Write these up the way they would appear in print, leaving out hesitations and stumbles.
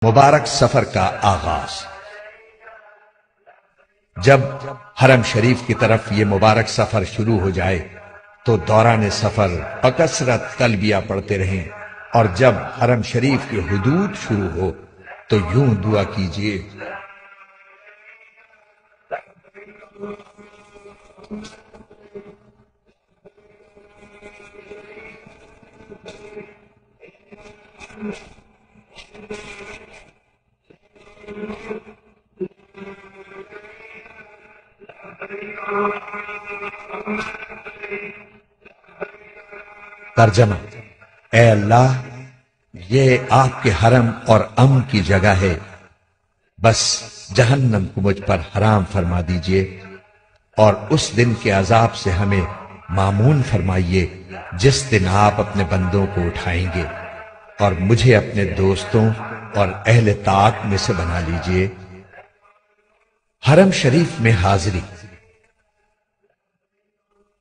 مبارک سفر کا آغاز۔ جب حرم شریف کی طرف یہ مبارک سفر شروع ہو جائے تو دوران سفر بکثرت تلبیہ پڑھتے رہیں، اور جب حرم شریف کی حدود شروع ہو تو یوں دعا کیجیے: ترجمہ: اے اللہ، یہ آپ کے حرم اور امن کی جگہ ہے، بس جہنم کو مجھ پر حرام فرما دیجئے، اور اس دن کے عذاب سے ہمیں مامون فرمائیے جس دن آپ اپنے بندوں کو اٹھائیں گے، اور مجھے اپنے دوستوں اور اہل طاعت میں سے بنا لیجئے۔ حرم شریف میں حاضری۔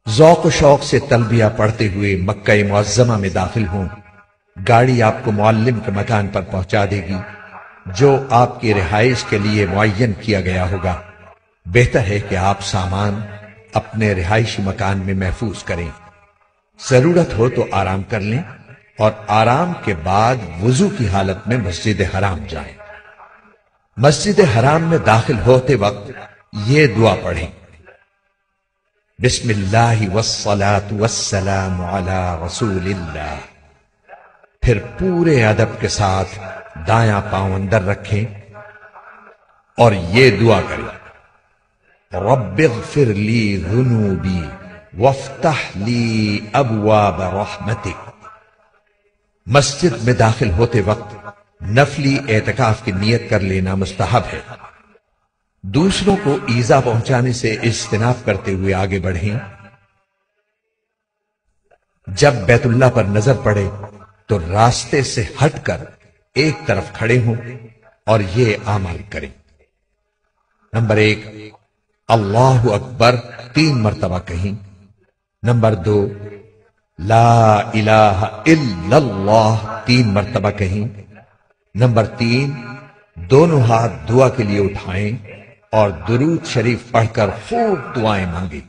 ذوق و شوق سے تلبیہ پڑھتے ہوئے مکہ معظمہ میں داخل ہوں۔ گاڑی آپ کو معلم کے مکان پر پہنچا دے گی جو آپ کی رہائش کے لیے معین کیا گیا ہوگا۔ بہتر ہے کہ آپ سامان اپنے رہائشی مکان میں محفوظ کریں۔ ضرورت ہو تو آرام کر لیں، اور آرام کے بعد وضو کی حالت میں مسجد حرام جائیں۔ مسجد حرام میں داخل ہوتے وقت یہ دعا پڑھیں: بسم اللہ والصلاة والسلام علی رسول اللہ۔ پھر پورے ادب کے ساتھ دایاں پاؤں اندر رکھیں اور یہ دعا کریں: رب اغفر لی ذنوبی وافتح لی ابواب رحمتک۔ مسجد میں داخل ہوتے وقت نفلی اعتکاف کی نیت کر لینا مستحب ہے۔ دوسروں کو ایذا پہنچانے سے اجتناب کرتے ہوئے آگے بڑھیں۔ جب بیت اللہ پر نظر پڑے تو راستے سے ہٹ کر ایک طرف کھڑے ہوں اور یہ اعمال کریں: نمبر 1، اللہ اکبر 3 مرتبہ کہیں۔ نمبر 2، لا الہ الا اللہ 3 مرتبہ کہیں۔ نمبر 3، دونوں ہاتھ دعا کے لیے اٹھائیں اور درود شریف پڑھ کر خوب دعائیں مانگیں۔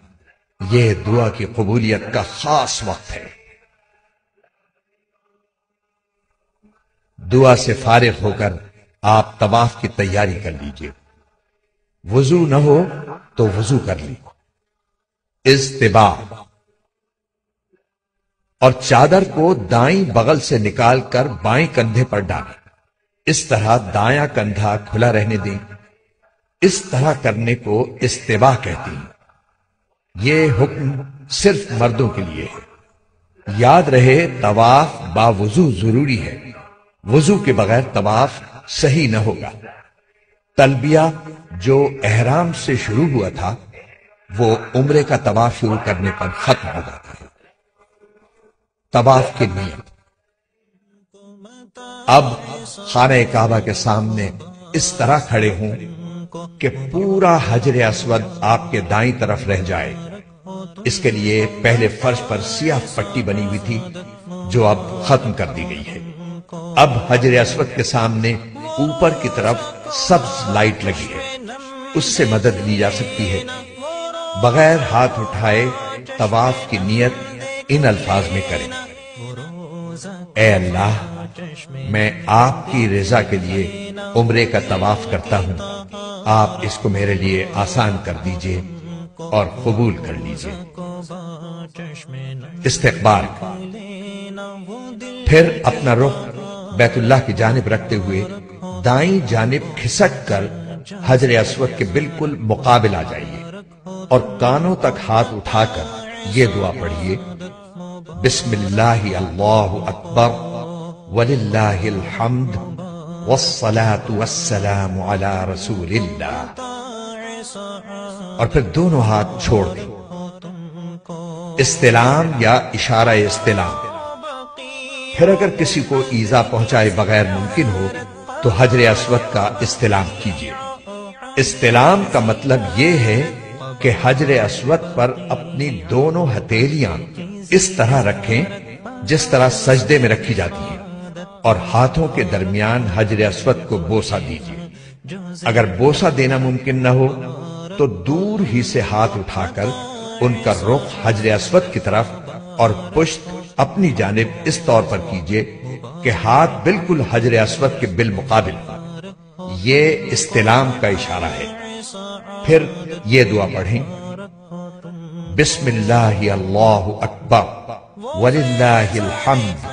یہ دعا کی قبولیت کا خاص وقت ہے۔ دعا سے فارغ ہو کر آپ طواف کی تیاری کر لیجئے۔ وضو نہ ہو تو وضو کر لیں۔ استباء، اور چادر کو دائیں بغل سے نکال کر بائیں کندھے پر ڈالیں۔ اس طرح دایاں کندھا کھلا رہنے دیں۔ اس طرح کرنے کو استباء کہتے ہیں۔ یہ حکم صرف مردوں کے لیے ہے۔ یاد رہے طواف باوضو ضروری ہے۔ وضو کے بغیر طواف صحیح نہ ہوگا۔ تلبیہ جو احرام سے شروع ہوا تھا وہ عمرے کا طواف شروع کرنے پر ختم ہو جاتا ہے۔ طواف کی نیت۔ اب خانہ کعبہ کے سامنے اس طرح کھڑے ہوں کہ پورا حجر اسود آپ کے دائیں طرف رہ جائے۔ اس کے لیے پہلے فرش پر سیاہ پٹی بنی ہوئی تھی جو اب ختم کر دی گئی ہے۔ اب حجر اسود کے سامنے اوپر کی طرف سبز لائٹ لگی ہے، اس سے مدد لی جا سکتی ہے۔ بغیر ہاتھ اٹھائے طواف کی نیت ان الفاظ میں کریں: اے اللہ، میں آپ کی رضا کے لیے عمرے کا طواف کرتا ہوں، آپ اس کو میرے لیے آسان کر دیجئے اور قبول کر لیجئے۔ استقبال، پھر اپنا رخ بیت اللہ کی جانب رکھتے ہوئے دائیں جانب کھسک کر حجر اسود کے بالکل مقابل آ جائیے، اور کانوں تک ہاتھ اٹھا کر یہ دعا پڑھیے: بسم اللہ اللہ اکبر وللہ الحمد والصلاة والسلام علی رسول اللہ، اور پھر دونوں ہاتھ چھوڑ دیں۔ استلام یا اشارہ استلام۔ پھر اگر کسی کو ایذا پہنچائے بغیر ممکن ہو تو حجر اسود کا استلام کیجیے۔ استلام کا مطلب یہ ہے کہ حجر اسود پر اپنی دونوں ہتھیلیاں اس طرح رکھیں جس طرح سجدے میں رکھی جاتی ہیں، اور ہاتھوں کے درمیان حجر اسود کو بوسہ دیجیے۔ اگر بوسہ دینا ممکن نہ ہو تو دور ہی سے ہاتھ اٹھا کر ان کا رخ حجر اسود کی طرف اور پشت اپنی جانب اس طور پر کیجیے کہ ہاتھ بالکل حجر اسود کے بالمقابل ہو۔ یہ استلام کا اشارہ ہے۔ پھر یہ دعا پڑھیں: بسم اللہ اللہ اکبر وللہ الحمد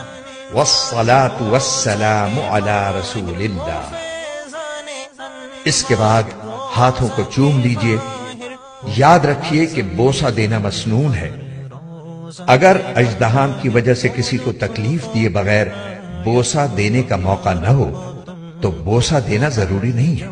والصلاة والسلام علی رسول اللہ۔ اس کے بعد ہاتھوں کو چوم لیجئے۔ یاد رکھیے کہ بوسہ دینا مسنون ہے۔ اگر اژدہام کی وجہ سے کسی کو تکلیف دیے بغیر بوسہ دینے کا موقع نہ ہو تو بوسہ دینا ضروری نہیں ہے۔